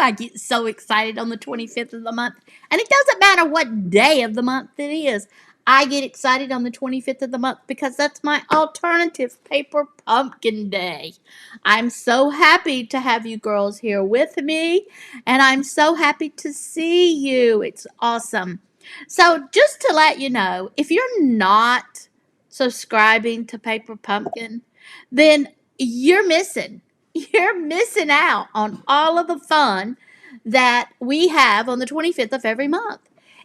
I get so excited on the 25th of the month. And it doesn't matter what day of the month it is. I get excited on the 25th of the month because that's my alternative paper pumpkin day. I'm so happy to have you girls here with me, and I'm so happy to see you. It's awesome. So, just to let you know, if you're not subscribing to Paper Pumpkin, then you're missing. You're missing out on all of the fun that we have on the 25th of every month.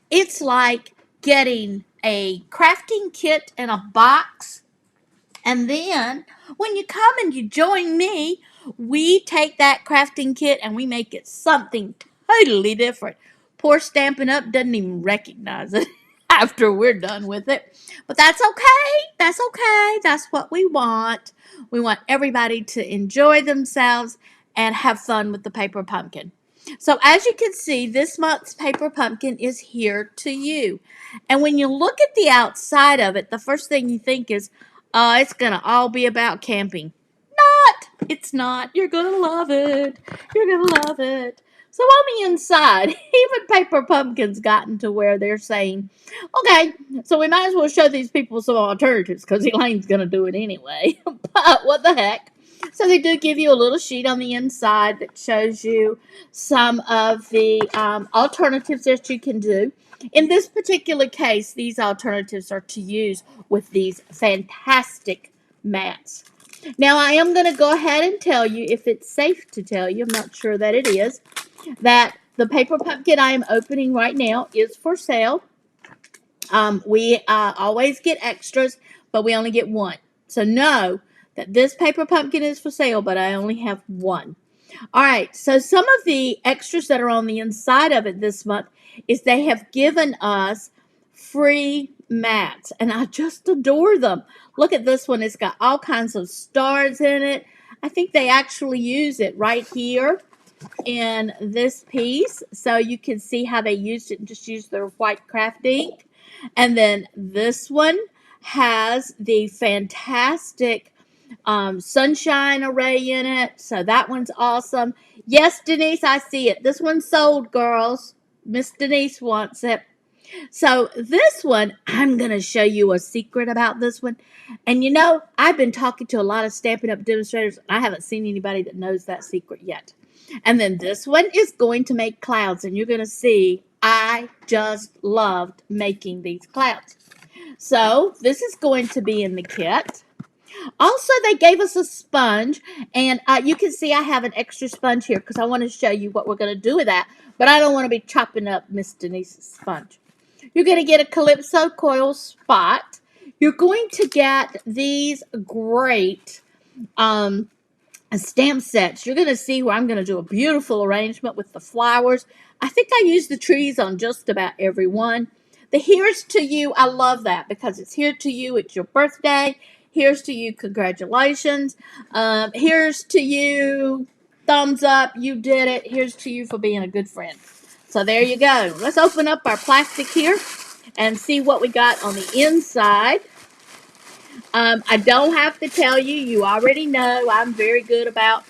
It's like getting a crafting kit in a box, and then when you come and you join me, we take that crafting kit and we make it something totally different. Poor Stampin' Up! Doesn't even recognize it after we're done with it. But that's okay. That's okay. That's what we want. We want everybody to enjoy themselves and have fun with the paper pumpkin. So as you can see, this month's paper pumpkin is here to you. And when you look at the outside of it, the first thing you think is, it's going to all be about camping. Not. It's not. You're going to love it. You're going to love it. So on the inside, even Paper Pumpkin's gotten to where they're saying, okay, so we might as well show these people some alternatives because Elaine's going to do it anyway. But what the heck? So they do give you a little sheet on the inside that shows you some of the alternatives that you can do. In this particular case, these alternatives are to use with these fantastic mats. Now, I am going to go ahead and tell you, if it's safe to tell you, I'm not sure that it is, that the paper pumpkin I am opening right now is for sale. We always get extras, but we only get one. So know that this paper pumpkin is for sale, but I only have one. All right, so some of the extras that are on the inside of it this month is they have given us free mats, and I just adore them. Look at this one. It's got all kinds of stars in it. I think they actually use it right here in this piece, so you can see how they used it and just used their white craft ink. And then this one has the fantastic sunshine array in it, so that one's awesome. Yes, Denise, I see it. This one's sold, girls. Miss Denise wants it. So this one, I'm going to show you a secret about this one. And you know, I've been talking to a lot of Stampin' Up! Demonstrators, and I haven't seen anybody that knows that secret yet. And then this one is going to make clouds, and you're going to see I just loved making these clouds. So this is going to be in the kit. Also, they gave us a sponge, and you can see I have an extra sponge here because I want to show you what we're going to do with that, but I don't want to be chopping up Miss Denise's sponge. You're going to get a Calypso coil spot. You're going to get these great stamp sets. You're going to see where I'm going to do a beautiful arrangement with the flowers. I think I used the trees on just about every one. The here's to you, I love that because it's here to you. It's your birthday. Here's to you, congratulations. Here's to you, thumbs up, you did it. Here's to you for being a good friend. So there you go. Let's open up our plastic here and see what we got on the inside. I don't have to tell you. You already know I'm very good about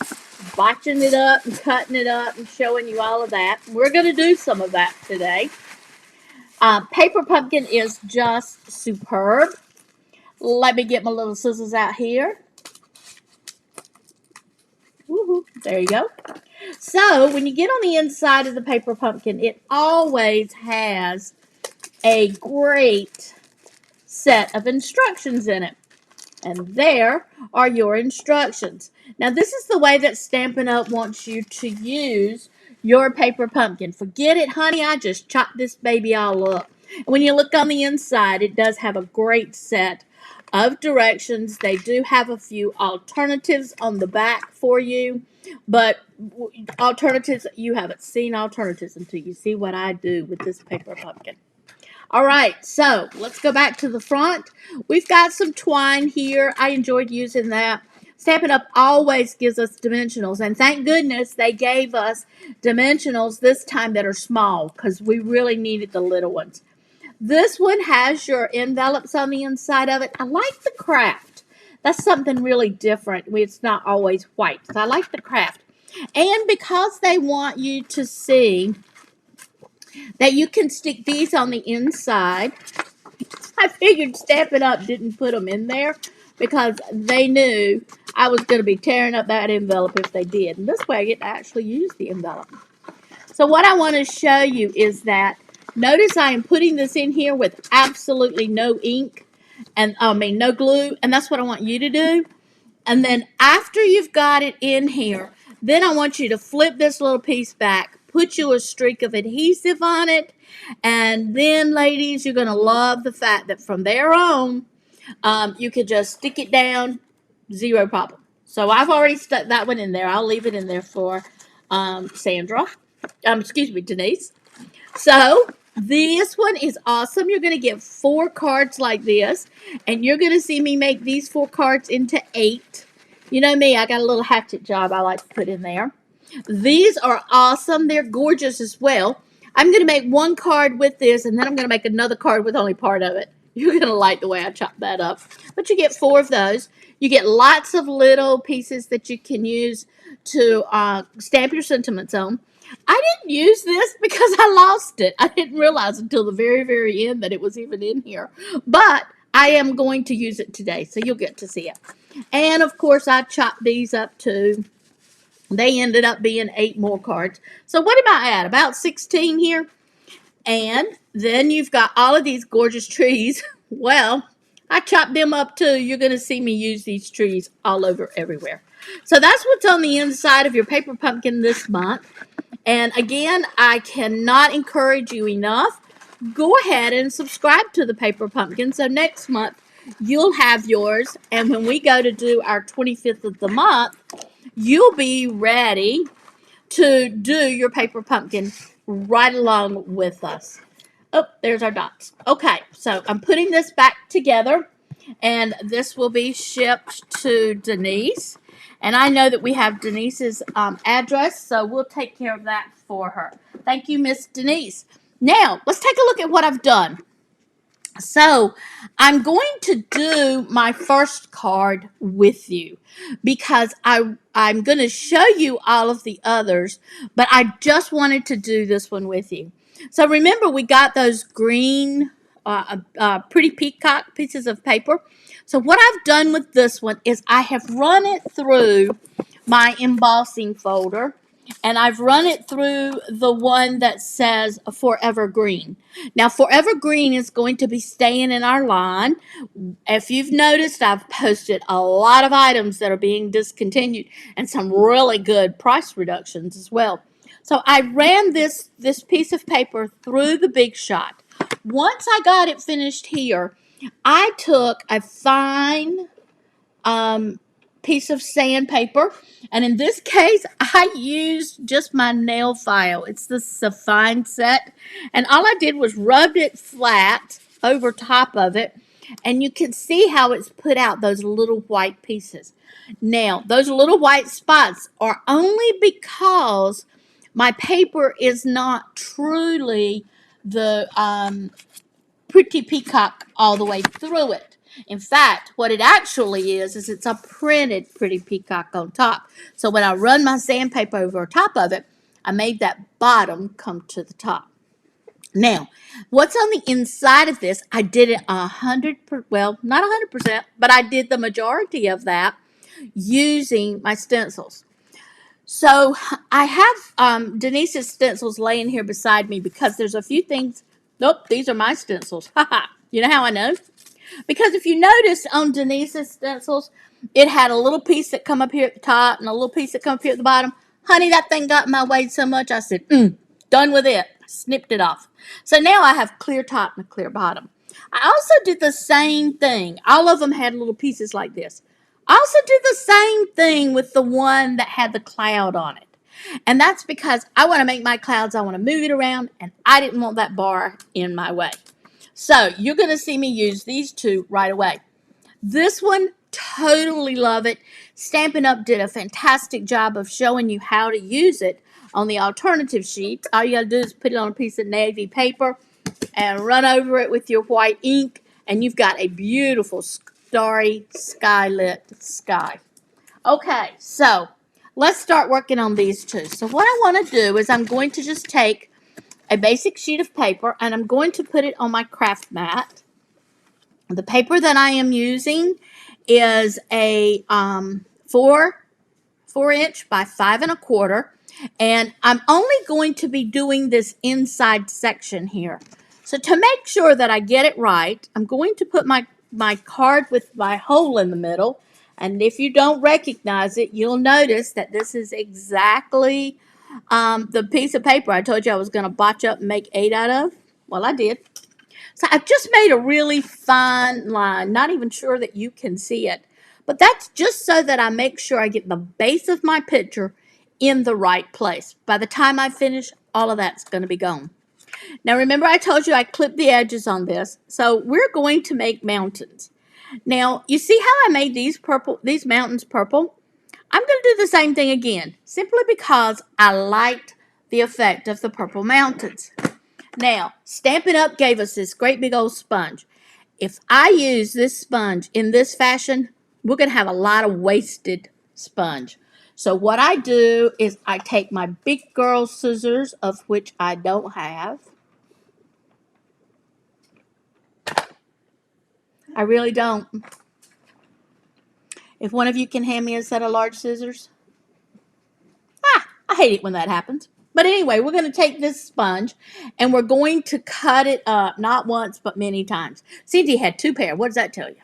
botching it up and cutting it up and showing you all of that. We're going to do some of that today. Paper pumpkin is just superb. Let me get my little scissors out here. Woohoo, there you go. So when you get on the inside of the paper pumpkin, it always has a great set of instructions in it. And there are your instructions. Now, this is the way that Stampin' Up! Wants you to use your paper pumpkin. Forget it, honey. I just chopped this baby all up. And when you look on the inside, it does have a great set of directions. They do have a few alternatives on the back for you. But alternatives, you haven't seen alternatives until you see what I do with this paper pumpkin. All right, so let's go back to the front. We've got some twine here. I enjoyed using that. Stampin' Up! Always gives us dimensionals, and thank goodness they gave us dimensionals this time that are small because we really needed the little ones. This one has your envelopes on the inside of it. I like the craft. That's something really different. It's not always white. So I like the craft. And because they want you to see that you can stick these on the inside, I figured Stampin' Up! Didn't put them in there because they knew I was going to be tearing up that envelope if they did. And this way I get to actually use the envelope. So what I want to show you is that, notice I am putting this in here with absolutely no ink, and no glue, and that's what I want you to do. And then after you've got it in here, then I want you to flip this little piece back, put you a streak of adhesive on it, and then, ladies, you're going to love the fact that from there on, you could just stick it down, zero problem. So I've already stuck that one in there. I'll leave it in there for Sandra. Excuse me, Denise. So this one is awesome. You're going to get 4 cards like this, and you're going to see me make these 4 cards into 8. You know me, I got a little hatchet job I like to put in there. These are awesome. They're gorgeous as well. I'm going to make 1 card with this, and then I'm going to make another card with only part of it. You're going to like the way I chop that up. But you get 4 of those. You get lots of little pieces that you can use to stamp your sentiments on. I didn't use this because I lost it. I didn't realize until the very, very end that it was even in here. But I am going to use it today, so you'll get to see it. And, of course, I chopped these up too. They ended up being 8 more cards. So what am I at? About 16 here. And then you've got all of these gorgeous trees. Well, I chopped them up too. You're going to see me use these trees all over everywhere. So that's what's on the inside of your paper pumpkin this month. And again, I cannot encourage you enough. Go ahead and subscribe to the Paper Pumpkin so next month you'll have yours. And when we go to do our 25th of the month, you'll be ready to do your paper pumpkin right along with us. Oh, there's our dots. Okay, so I'm putting this back together, and this will be shipped to Denise. And I know that we have Denise's address, so we'll take care of that for her. Thank you, Miss Denise. Now, let's take a look at what I've done. So, I'm going to do my first card with you because I'm going to show you all of the others, but I just wanted to do this one with you. So, remember, we got those green pretty peacock pieces of paper. So, what I've done with this one is I have run it through my embossing folder, and I've run it through the one that says Forever Green. Now, Forever Green is going to be staying in our line. If you've noticed, I've posted a lot of items that are being discontinued and some really good price reductions as well. So I ran this piece of paper through the Big Shot. Once I got it finished here, I took a fine piece of sandpaper, and in this case I used just my nail file. It's the Seafoam set, and all I did was rubbed it flat over top of it, and you can see how it's put out those little white pieces. Now, those little white spots are only because my paper is not truly the pretty peacock all the way through it. In fact, what it actually is it's a printed pretty peacock on top. So when I run my sandpaper over top of it, I made that bottom come to the top. Now, what's on the inside of this, I did it 100%, well, not 100%, but I did the majority of that using my stencils. So I have Denise's stencils laying here beside me because there's a few things. Nope, these are my stencils. Haha. You know how I know? Because if you notice on Denise's stencils, it had a little piece that come up here at the top and a little piece that come up here at the bottom. Honey, that thing got in my way so much, I said, done with it. Snipped it off. So now I have clear top and a clear bottom. I also did the same thing. All of them had little pieces like this. I also did the same thing with the one that had the cloud on it. And that's because I want to make my clouds, I want to move it around, and I didn't want that bar in my way. So you're going to see me use these two right away. This one, totally love it. Stampin' Up! Did a fantastic job of showing you how to use it on the alternative sheets. All you got to do is put it on a piece of navy paper and run over it with your white ink, and you've got a beautiful starry sky-lit sky. Okay, so let's start working on these two. So what I want to do is I'm going to just take a basic sheet of paper and I'm going to put it on my craft mat. The paper that I am using is a 4-inch by 5 1/4, and I'm only going to be doing this inside section here. So to make sure that I get it right, I'm going to put my card with my hole in the middle, and if you don't recognize it, you'll notice that this is exactly the piece of paper I told you I was going to botch up and make 8 out of. Well, I did. So I've just made a really fine line, not even sure that you can see it. But that's just so that I make sure I get the base of my picture in the right place. By the time I finish, all of that's going to be gone. Now remember I told you I clipped the edges on this. So we're going to make mountains. Now you see how I made these mountains purple? I'm going to do the same thing again, simply because I liked the effect of the purple mountains. Now, Stampin' Up! Gave us this great big old sponge. If I use this sponge in this fashion, we're going to have a lot of wasted sponge. So what I do is I take my big girl scissors, of which I don't have. I really don't. If one of you can hand me a set of large scissors. I hate it when that happens. But anyway, we're going to take this sponge and we're going to cut it up, not once, but many times. Cindy had 2 pair. What does that tell you?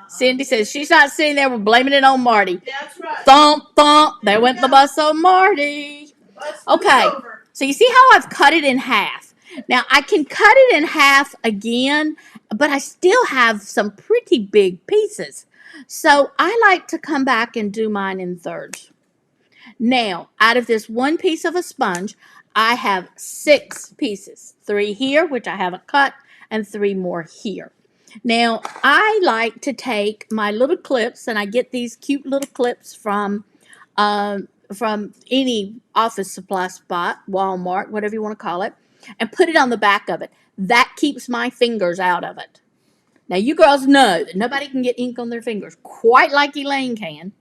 Cindy says she's not sitting there, we're blaming it on Marty. That's right. Thump, thump. There went the bus on Marty. Okay. So you see how I've cut it in half. Now, I can cut it in half again, but I still have some pretty big pieces. So I like to come back and do mine in thirds. Now, out of this one piece of a sponge, I have 6 pieces. 3 here, which I haven't cut, and 3 more here. Now, I like to take my little clips, and I get these cute little clips from any office supply spot, Walmart, whatever you want to call it, and put it on the back of it. That keeps my fingers out of it. Now, you girls know that nobody can get ink on their fingers quite like Elaine can,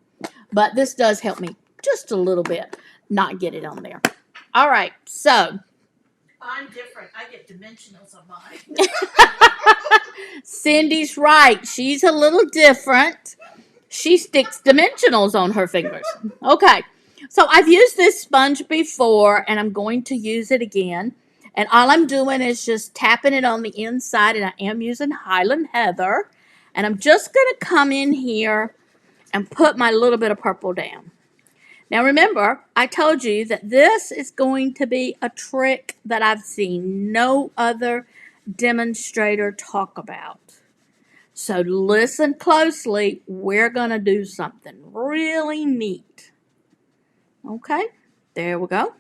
but this does help me just a little bit not get it on there. All right, so. I'm different. I get dimensionals on mine. Cindy's right. She's a little different. She sticks dimensionals on her fingers. Okay, so I've used this sponge before, and I'm going to use it again. And all I'm doing is just tapping it on the inside, and I am using Highland Heather. And I'm just going to come in here and put my little bit of purple down. Now remember, I told you that this is going to be a trick that I've seen no other demonstrator talk about. So listen closely. We're going to do something really neat. Okay, there we go.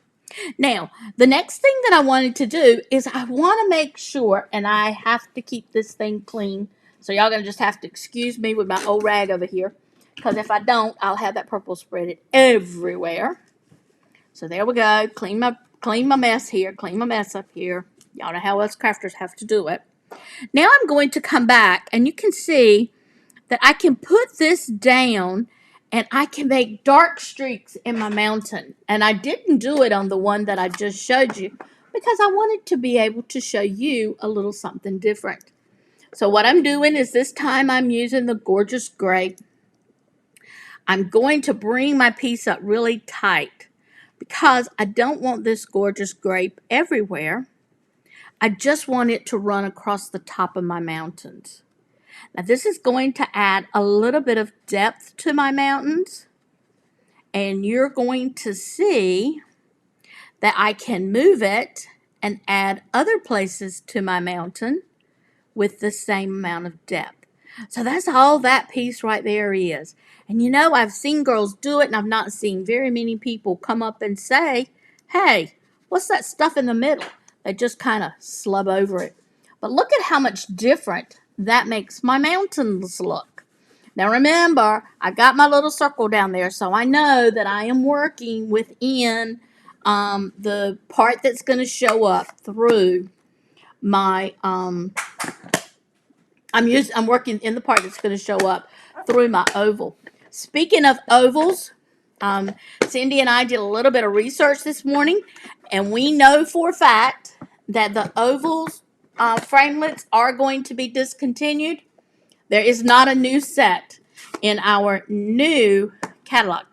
Now, the next thing that I wanted to do is I want to make sure, and I have to keep this thing clean. So y'all going to just have to excuse me with my old rag over here. Because if I don't, I'll have that purple spread everywhere. So there we go. Clean my mess here. Clean my mess up here. Y'all know how us crafters have to do it. Now I'm going to come back, and you can see that I can put this down, and I can make dark streaks in my mountain. And I didn't do it on the one that I just showed you because I wanted to be able to show you a little something different. So what I'm doing is this time I'm using the Gorgeous Grape. I'm going to bring my piece up really tight because I don't want this Gorgeous Grape everywhere. I just want it to run across the top of my mountains. Now this is going to add a little bit of depth to my mountains, and you're going to see that I can move it and add other places to my mountain with the same amount of depth. So that's all that piece right there is. And you know, I've seen girls do it, and I've not seen very many people come up and say, hey, what's that stuff in the middle? They just kind of slub over it. But look at how much different that makes my mountains look. Now remember, I got my little circle down there, so I know that I am working within the part that's going to show up through my I'm working in the part that's going to show up through my oval. Speaking of ovals, Cindy and I did a little bit of research this morning, and we know for a fact that the ovals framelits are going to be discontinued. There is not a new set in our new catalog.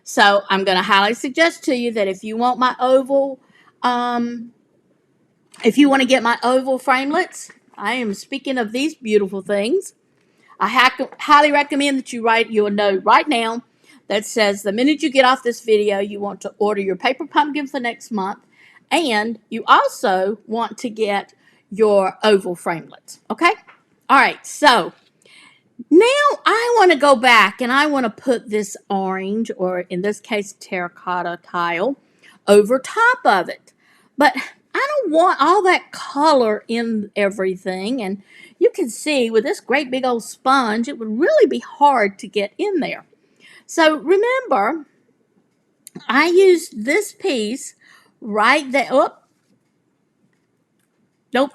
So I'm going to highly suggest to you that if you want my oval, if you want to get my oval framelits, I am speaking of these beautiful things. I highly recommend that you write you a note right now that says the minute you get off this video, you want to order your paper pumpkin for next month, and you also want to get your oval framelits. Okay? All right, so now I want to go back and I want to put this orange, or in this case terracotta tile, over top of it. But I don't want all that color in everything, and you can see with this great big old sponge it would really be hard to get in there. So remember, I used this piece right there. Oh, nope.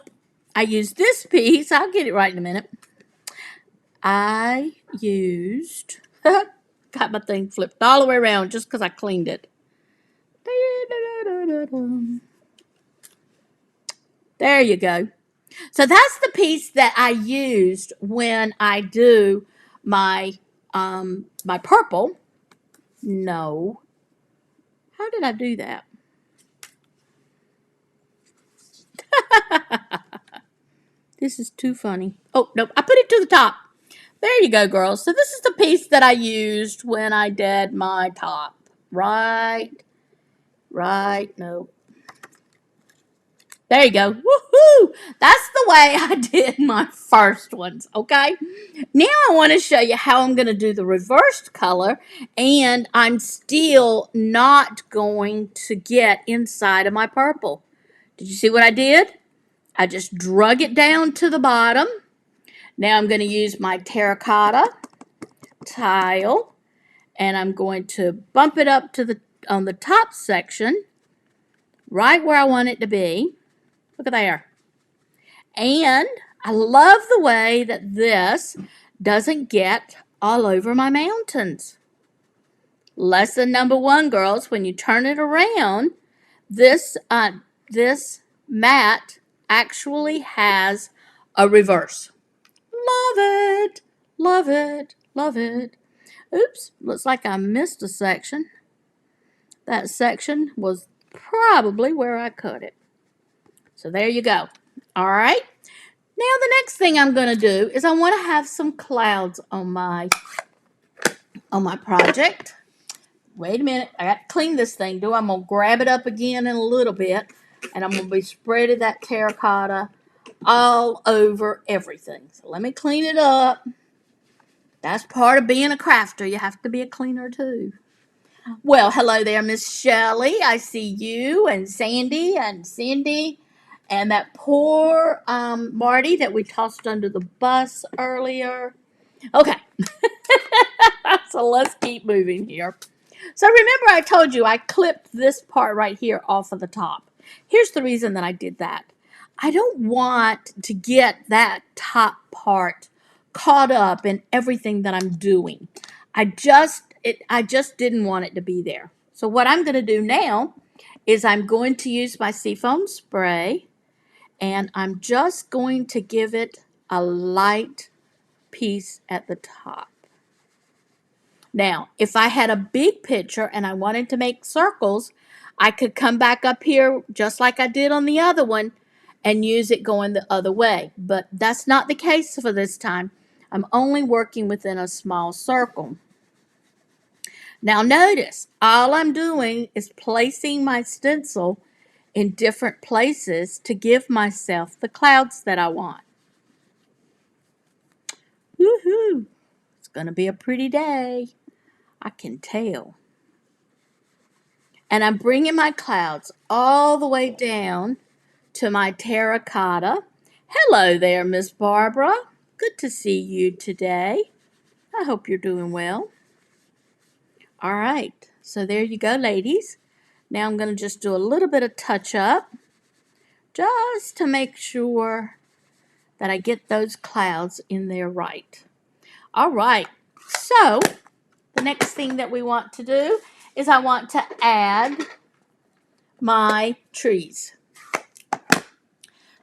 I used this piece. I'll get it right in a minute. I used, got my thing flipped all the way around just because I cleaned it. There you go. So that's the piece that I used when I do my my purple. No. How did I do that? This is too funny. Oh, no, I put it to the top. There you go, girls. So this is the piece that I used when I did my top. Right, no. There you go. Woohoo! That's the way I did my first ones, okay? Now I want to show you how I'm going to do the reversed color, and I'm still not going to get inside of my purple. Did you see what I did? I just drug it down to the bottom. Now I'm going to use my terracotta tile, and I'm going to bump it up to on the top section, right where I want it to be. Look at there. And I love the way that this doesn't get all over my mountains. Lesson number 1, girls, when you turn it around, this mat actually has a reverse. Love it, love it, love it. Oops, looks like I missed a section. That section was probably where I cut it. So there you go. All right. Now the next thing I'm going to do is I want to have some clouds on my project. Wait a minute. I got to clean this thing. I'm going to grab it up again in a little bit, and I'm going to be spreading that terracotta all over everything. So let me clean it up. That's part of being a crafter. You have to be a cleaner too. Well, hello there, Miss Shelley. I see you and Sandy and Cindy and that poor Marty that we tossed under the bus earlier. Okay. So let's keep moving here. So remember I told you I clipped this part right here off of the top. Here's the reason that I did that. I don't want to get that top part caught up in everything that I'm doing. I just didn't want it to be there. So what I'm going to do now is I'm going to use my Seafoam Spray, and I'm just going to give it a light piece at the top. Now, if I had a big picture and I wanted to make circles, I could come back up here just like I did on the other one and use it going the other way. But that's not the case for this time. I'm only working within a small circle. Now notice, all I'm doing is placing my stencil in different places to give myself the clouds that I want. Woohoo! It's going to be a pretty day. I can tell. And I'm bringing my clouds all the way down to my terracotta. Hello there, Miss Barbara. Good to see you today. I hope you're doing well. All right, so there you go, ladies. Now I'm going to just do a little bit of touch up just to make sure that I get those clouds in there right. All right, so the next thing that we want to do is I want to add my trees.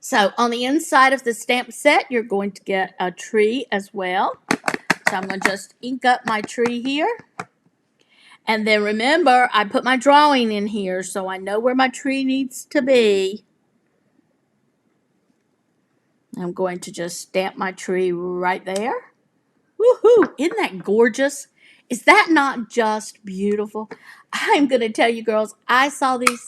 So on the inside of the stamp set, you're going to get a tree as well. So I'm going to just ink up my tree here. And then remember, I put my drawing in here so I know where my tree needs to be. I'm going to just stamp my tree right there. Woohoo! Isn't that gorgeous? Is that not just beautiful? I'm going to tell you girls, I saw these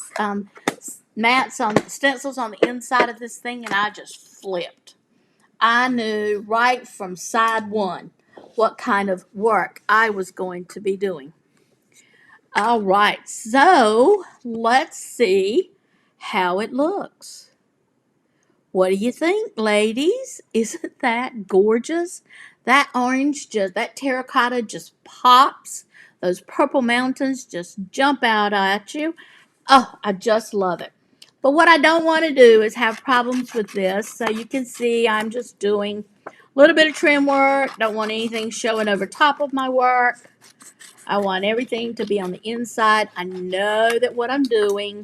stencils on the inside of this thing and I just flipped. I knew right from side one what kind of work I was going to be doing. All right, so let's see how it looks. What do you think, ladies? Isn't that gorgeous? That orange, that terracotta just pops. Those purple mountains just jump out at you. Oh, I just love it. But what I don't want to do is have problems with this. So you can see I'm just doing a little bit of trim work. Don't want anything showing over top of my work. I want everything to be on the inside. I know that what I'm doing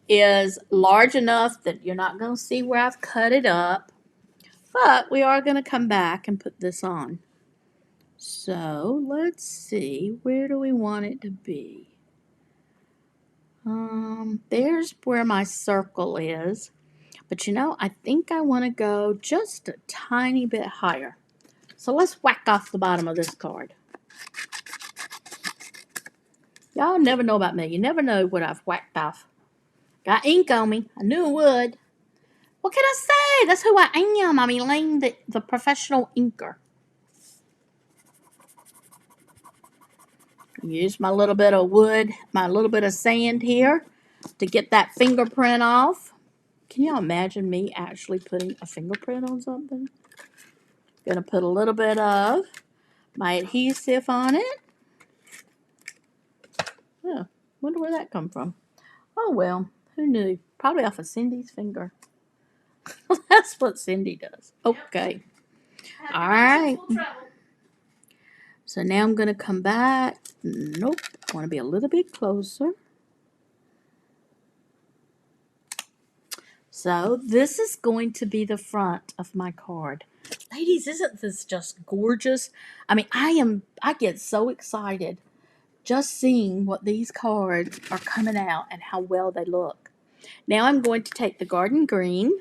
is large enough that you're not going to see where I've cut it up. But we are going to come back and put this on. So let's see. Where do we want it to be? There's where my circle is. But you know, I think I want to go just a tiny bit higher. So let's whack off the bottom of this card. Y'all never know about me. You never know what I've whacked off. Got ink on me. I knew it would. What can I say? That's who I am. I'm Elaine, the professional inker. Use my little bit of wood, my little bit of sand here to get that fingerprint off. Can you imagine me actually putting a fingerprint on something? Gonna put a little bit of my adhesive on it. Oh, wonder where that come from. Oh well, who knew? Probably off of Cindy's finger. That's what Cindy does. Okay. All right. So now I'm going to come back. Nope. I want to be a little bit closer. So this is going to be the front of my card. Ladies, isn't this just gorgeous? I mean, I get so excited just seeing what these cards are coming out and how well they look. Now I'm going to take the garden green.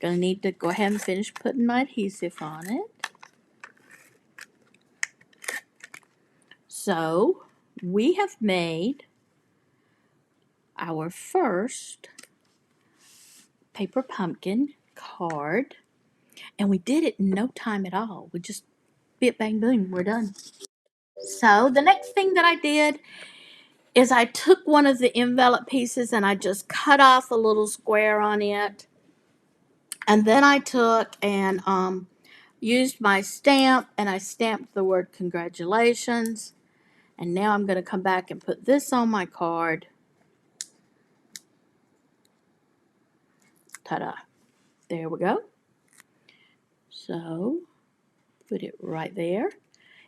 Going to need to go ahead and finish putting my adhesive on it. So we have made our first paper pumpkin card, and we did it in no time at all. We just bit bang boom, we're done. So the next thing that I did is I took one of the envelope pieces and I just cut off a little square on it, and then I took and used my stamp and I stamped the word congratulations. And now I'm going to come back and put this on my card. Ta-da. There we go. So, put it right there.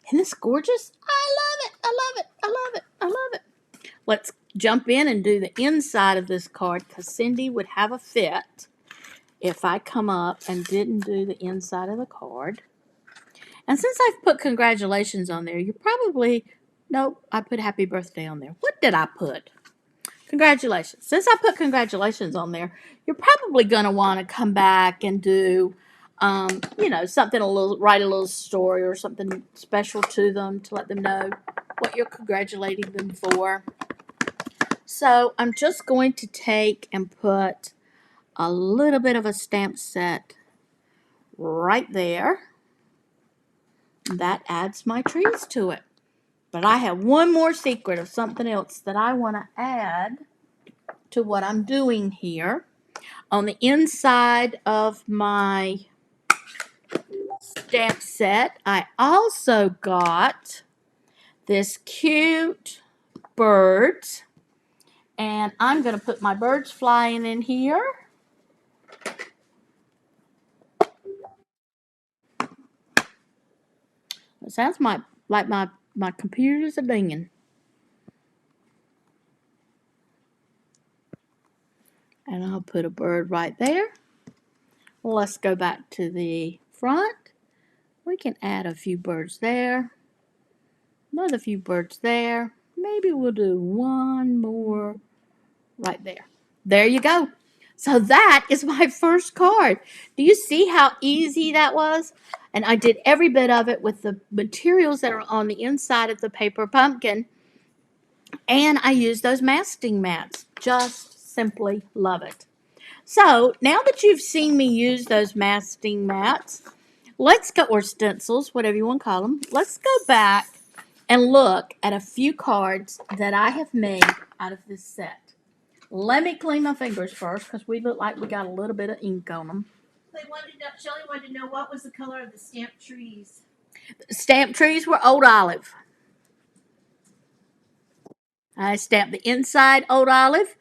Isn't this gorgeous? I love it. I love it. I love it. I love it. Let's jump in and do the inside of this card because Cindy would have a fit if I come up and didn't do the inside of the card. And since I've put congratulations on there, you probably... Nope, I put happy birthday on there. What did I put? Congratulations. Since I put congratulations on there, you're probably going to want to come back and do, something write a little story or something special to them to let them know what you're congratulating them for. So I'm just going to take and put a little bit of a stamp set right there. That adds my trees to it. But I have one more secret of something else that I want to add to what I'm doing here. On the inside of my stamp set, I also got this cute birds. And I'm going to put my birds flying in here. It sounds like my My computer's a dinging. And I'll put a bird right there. Let's go back to the front. We can add a few birds there. Another few birds there. Maybe we'll do one more right there. There you go. So that is my first card. Do you see how easy that was? And I did every bit of it with the materials that are on the inside of the paper pumpkin. And I used those masking mats. Just simply love it. So now that you've seen me use those masking mats, let's go, or stencils, whatever you want to call them. Let's go back and look at a few cards that I have made out of this set. Let me clean my fingers first because we look like we got a little bit of ink on them. Shelley wanted to know what was the color of the stamped trees. Stamped trees were old olive. I stamped the inside old olive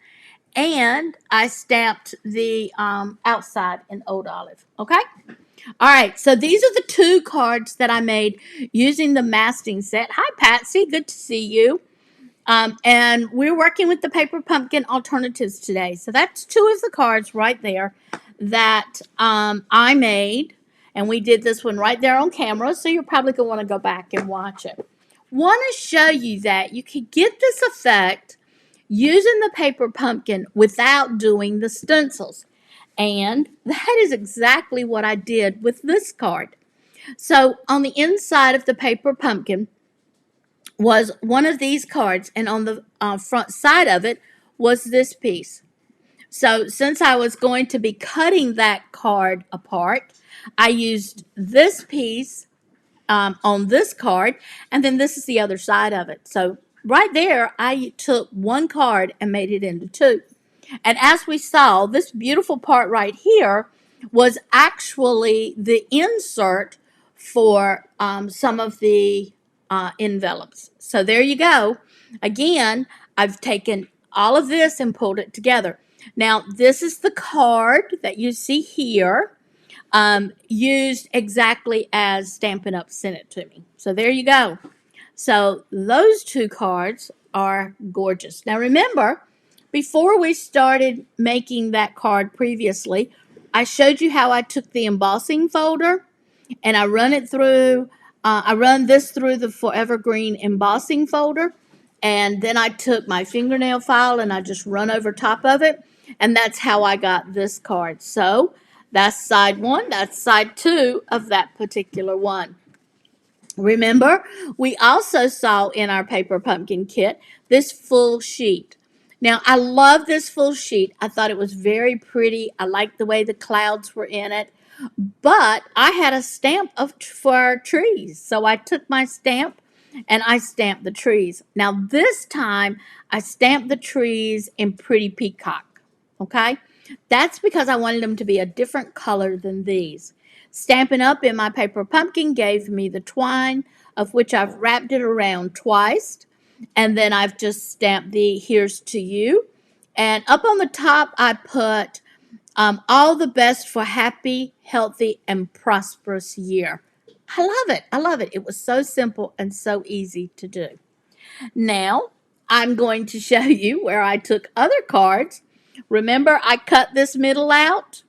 and I stamped the outside in old olive. Okay? All right, so these are the two cards that I made using the masking set. Hi, Patsy. Good to see you. And we're working with the paper pumpkin alternatives today. So that's two of the cards right there that I made. And we did this one right there on camera. So you're probably going to want to go back and watch it. Want to show you that you can get this effect using the paper pumpkin without doing the stencils. And that is exactly what I did with this card. So on the inside of the paper pumpkin was one of these cards, and on the front side of it was this piece. So since I was going to be cutting that card apart, I used this piece on this card, and then this is the other side of it. So right there, I took one card and made it into two. And as we saw, this beautiful part right here was actually the insert for some of the envelopes. So there you go. Again, I've taken all of this and pulled it together. Now, this is the card that you see here, used exactly as Stampin' Up! Sent it to me. So there you go. So those two cards are gorgeous. Now remember, before we started making that card previously, I showed you how I took the embossing folder and I run it through, I run this through the Forever Green embossing folder. And then I took my fingernail file and I just run over top of it. And that's how I got this card. So that's side one, that's side two of that particular one. Remember, we also saw in our paper pumpkin kit this full sheet. Now, I love this full sheet. I thought it was very pretty. I liked the way the clouds were in it. But I had a stamp for our trees. So I took my stamp and I stamped the trees. Now, this time, I stamped the trees in Pretty Peacock. Okay? That's because I wanted them to be a different color than these. Stampin' Up! In my paper pumpkin gave me the twine, of which I've wrapped it around twice. And then I've just stamped the Here's to You. And up on the top, I put all the best for happy, healthy, and prosperous year. I love it. I love it. It was so simple and so easy to do. Now, I'm going to show you where I took other cards. Remember, I cut this middle out.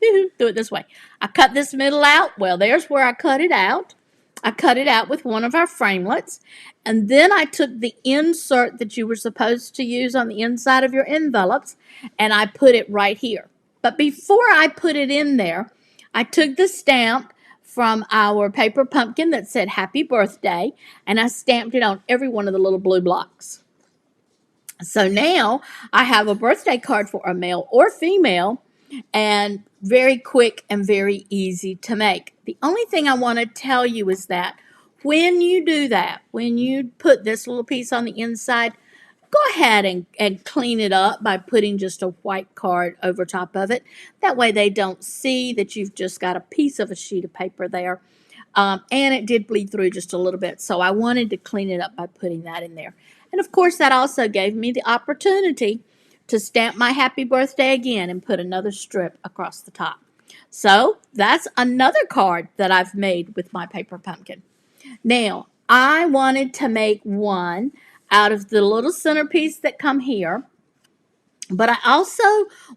Do it this way. I cut this middle out. Well, there's where I cut it out. I cut it out with one of our framelits. And then I took the insert that you were supposed to use on the inside of your envelopes and I put it right here. But before I put it in there, I took the stamp from our paper pumpkin that said happy birthday and I stamped it on every one of the little blue blocks. So now I have a birthday card for a male or female, and very quick and very easy to make. The only thing I want to tell you is that when you do that, when you put this little piece on the inside, go ahead and clean it up by putting just a white card over top of it. That way they don't see that you've just got a piece of a sheet of paper there. And it did bleed through just a little bit, so I wanted to clean it up by putting that in there. And of course, that also gave me the opportunity to stamp my happy birthday again and put another strip across the top. So that's another card that I've made with my paper pumpkin. Now, I wanted to make one out of the little centerpiece that come here. But I also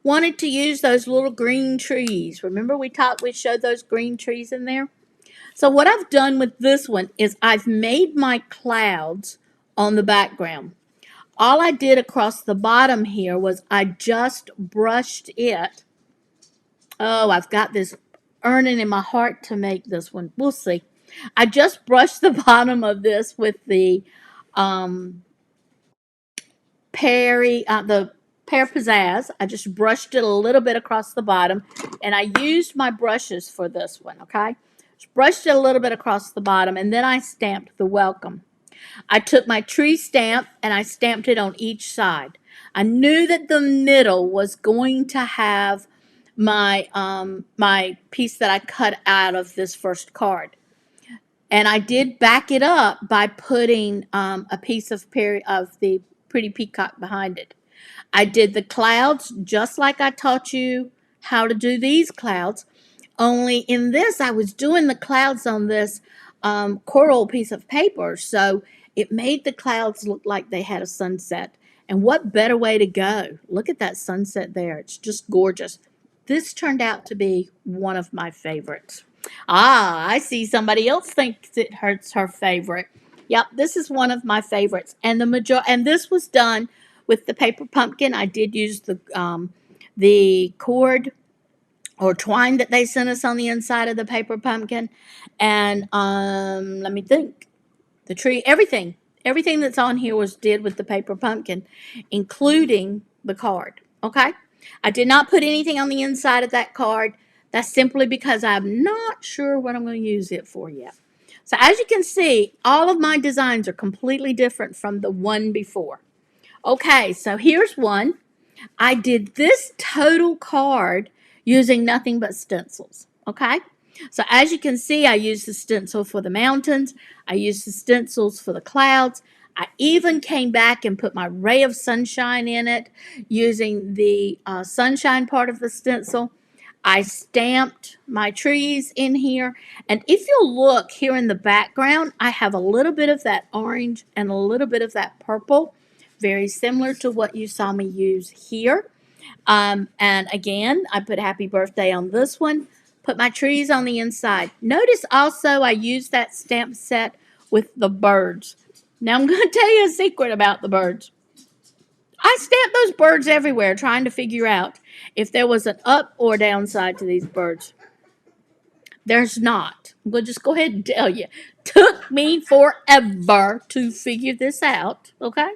wanted to use those little green trees. Remember we showed those green trees in there? So what I've done with this one is I've made my clouds on the background. All I did across the bottom here was I just brushed it. Oh, I've got this earning in my heart to make this one. We'll see. I just brushed the bottom of this with um, the pear pizzazz. I just brushed it a little bit across the bottom, and I used my brushes for this one. Okay, just brushed it a little bit across the bottom, and then I stamped the welcome. I took my tree stamp and I stamped it on each side. I knew that the middle was going to have my piece that I cut out of this first card. And I did back it up by putting a piece of the pretty peacock behind it. I did the clouds just like I taught you how to do these clouds. Only in this, I was doing the clouds on this coral piece of paper, so it made the clouds look like they had a sunset. And what better way to go? Look at that sunset there. It's just gorgeous. This turned out to be one of my favorites. Ah, I see somebody else thinks it's her favorite. Yep, this is one of my favorites. And this was done with the paper pumpkin. I did use the cord or twine that they sent us on the inside of the paper pumpkin. And let me think. The tree, everything that's on here was did with the paper pumpkin, including the card. Okay? I did not put anything on the inside of that card. That's simply because I'm not sure what I'm going to use it for yet. So as you can see, all of my designs are completely different from the one before. Okay, so here's one. I did this total card using nothing but stencils. Okay, so as you can see, I used the stencil for the mountains. I used the stencils for the clouds. I even came back and put my ray of sunshine in it using the sunshine part of the stencil. I stamped my trees in here. And if you'll look here in the background, I have a little bit of that orange and a little bit of that purple, very similar to what you saw me use here. And again, I put happy birthday on this one, put my trees on the inside. Notice also I used that stamp set with the birds. Now I'm going to tell you a secret about the birds. I stamped those birds everywhere trying to figure out if there was an up or downside to these birds. There's not. We'll just go ahead and tell you. Took me forever to figure this out, okay?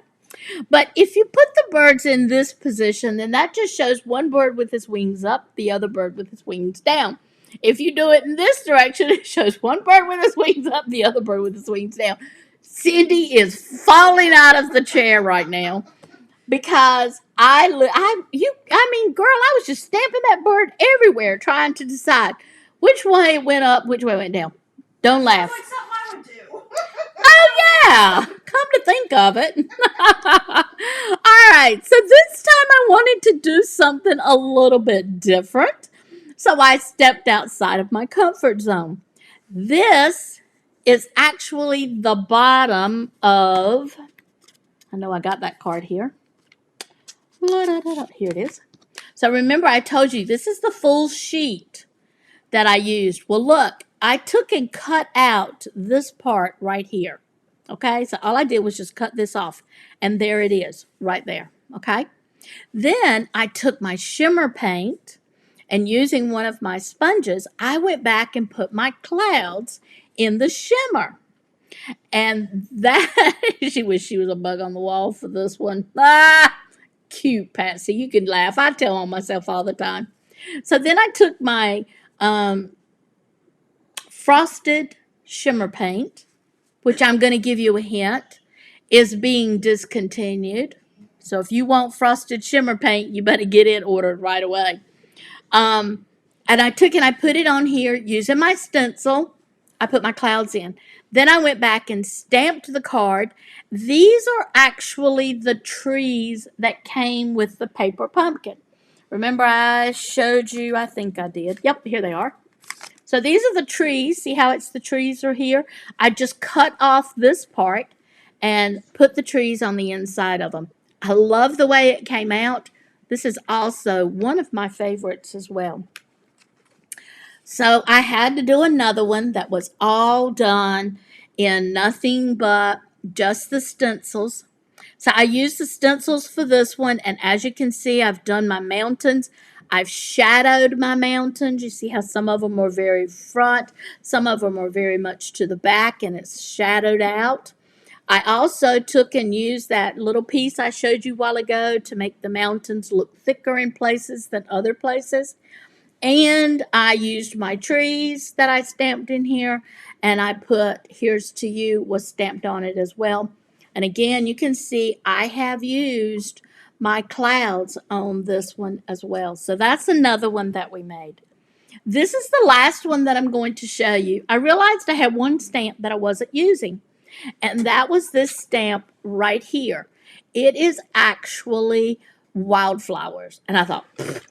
But if you put the birds in this position, then that just shows one bird with his wings up, the other bird with his wings down. If you do it in this direction, it shows one bird with his wings up, the other bird with his wings down. Cindy is falling out of the chair right now because girl, I was just stamping that bird everywhere trying to decide which way it went up, which way it went down. Don't laugh. Sounds like something I would do. Oh, yeah. Come to think of it. All right. So this time I wanted to do something a little bit different. So I stepped outside of my comfort zone. This is actually the bottom of, I know I got that card here. Here it is. So remember I told you this is the full sheet that I used. Well, look, I took and cut out this part right here. Okay, so all I did was just cut this off, and there it is right there. Okay, then I took my shimmer paint, and using one of my sponges, I went back and put my clouds in the shimmer. And that, she wished she was a bug on the wall for this one. Ah, cute, Patsy. You can laugh. I tell on myself all the time. So then I took my frosted shimmer paint, which I'm going to give you a hint, is being discontinued. So if you want frosted shimmer paint, you better get it ordered right away. And I took and I put it on here using my stencil. I put my clouds in. Then I went back and stamped the card. These are actually the trees that came with the paper pumpkin. Remember I showed you, I think I did. Yep, here they are. So these are the trees. See how it's the trees are here? I just cut off this part and put the trees on the inside of them. I love the way it came out. This is also one of my favorites as well. So I had to do another one that was all done in nothing but just the stencils. So I used the stencils for this one, and as you can see, I've done my mountains. I've shadowed my mountains. You see how some of them are very front, some of them are very much to the back, and it's shadowed out. I also took and used that little piece I showed you a while ago to make the mountains look thicker in places than other places. And I used my trees that I stamped in here, and I put "Here's to You" was stamped on it as well. And again, you can see I have used my clouds on this one as well. So that's another one that we made. This is the last one that I'm going to show you. I realized I had one stamp that I wasn't using, and that was this stamp right here. It is actually Wildflowers. And I thought,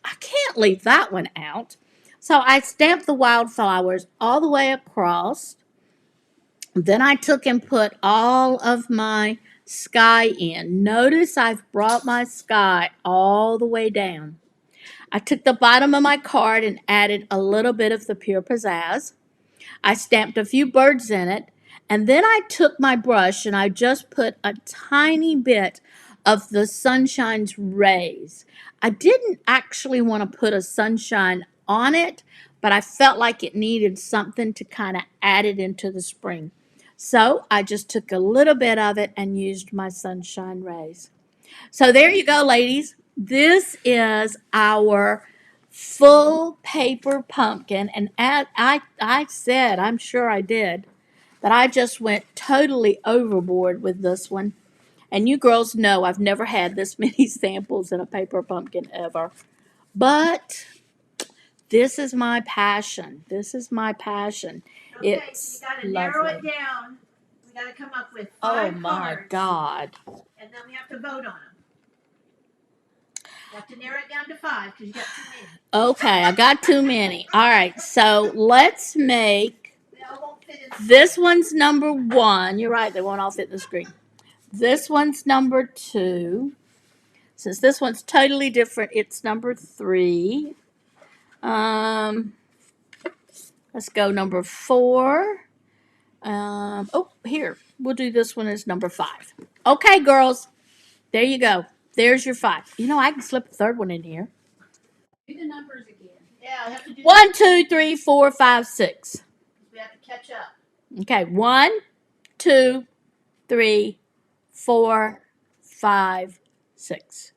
I can't leave that one out. So I stamped the Wildflowers all the way across. Then I took and put all of my sky in. Notice I've brought my sky all the way down. I took the bottom of my card and added a little bit of the Pure Pizzazz. I stamped a few birds in it, and then I took my brush and I just put a tiny bit of the sunshine's rays. I didn't actually want to put a sunshine on it, but I felt like it needed something to kind of add it into the spring. So I just took a little bit of it and used my sunshine rays. So there you go, ladies. This is our full paper pumpkin. And as I said, I'm sure I did, that I just went totally overboard with this one. And you girls know I've never had this many samples in a paper pumpkin ever. But this is my passion. This is my passion. Okay, It's so you got to lovely. narrow it down. We got to come up with Oh five my cards, God. and then we have to vote on them. You have to narrow it down to 5 because you got too many. Okay, I got too many. All right, so let's make They all won't fit in. this one's number 1. You're right, they won't all fit in the screen. This one's number 2. Since this one's totally different, it's number 3. Let's go number 4. Here, we'll do this one as number 5. Okay, girls, there you go. There's your 5. You know, I can slip a third one in here. Do the numbers again. Yeah, I have to do 1, 2, 3, 4, 5, 6. We have to catch up. Okay, 1, 2, 3, 4, 5, 6.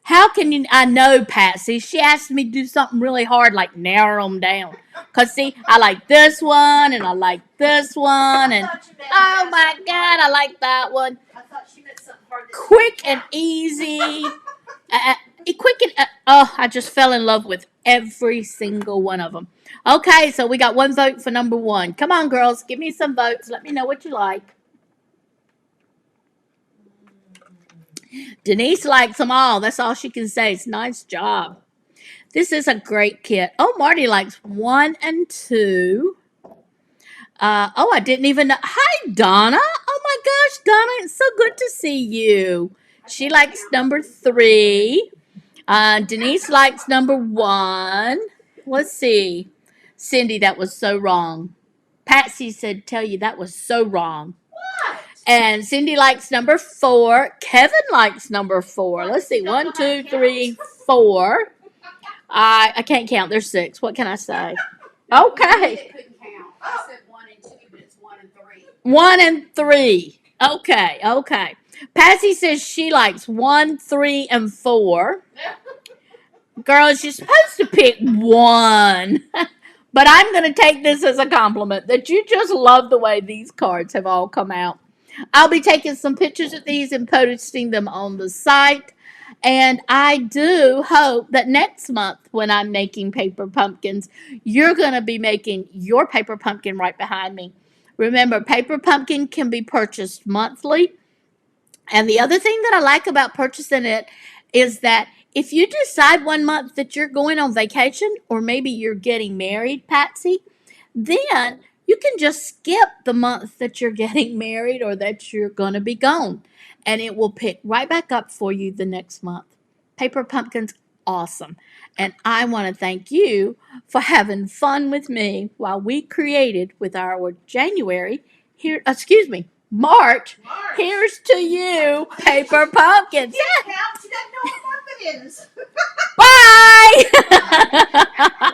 How can you? I know, Patsy. She asked me to do something really hard, like narrow them down. Because, see, I like this one, and I like this one, and oh my God, I like that one. I thought she meant something hard. Quick and easy. I just fell in love with every single one of them. Okay, so we got 1 vote for number 1. Come on, girls, give me some votes. Let me know what you like. Denise likes them all. That's all she can say. It's a nice job. This is a great kit. Oh, Marty likes 1 and 2. I didn't even know. Hi, Donna. Oh my gosh, Donna, it's so good to see you. She likes number 3. Denise likes number 1. Let's see. Cindy, that was so wrong. Patsy said, tell you that was so wrong. What? And Cindy likes number 4. Kevin likes number 4. Let's see. 1, 2, 3, 4. I can't count. There's 6. What can I say? Okay. Couldn't count. I said 1 and 2, but it's 1 and 3. 1 and 3. Okay. Patsy says she likes 1, 3, and 4. Girls, you're supposed to pick 1. But I'm going to take this as a compliment that you just love the way these cards have all come out. I'll be taking some pictures of these and posting them on the site. And I do hope that next month when I'm making paper pumpkins, you're going to be making your paper pumpkin right behind me. Remember, paper pumpkin can be purchased monthly. And the other thing that I like about purchasing it is that If you decide one month that you're going on vacation, or maybe you're getting married, Patsy, then you can just skip the month that you're getting married or that you're going to be gone, and it will pick right back up for you the next month. Paper Pumpkin's awesome. And I want to thank you for having fun with me while we created with our January here, excuse me, March. March. Here's to you, Paper Pumpkins. Count. She doesn't know what month it is. Bye.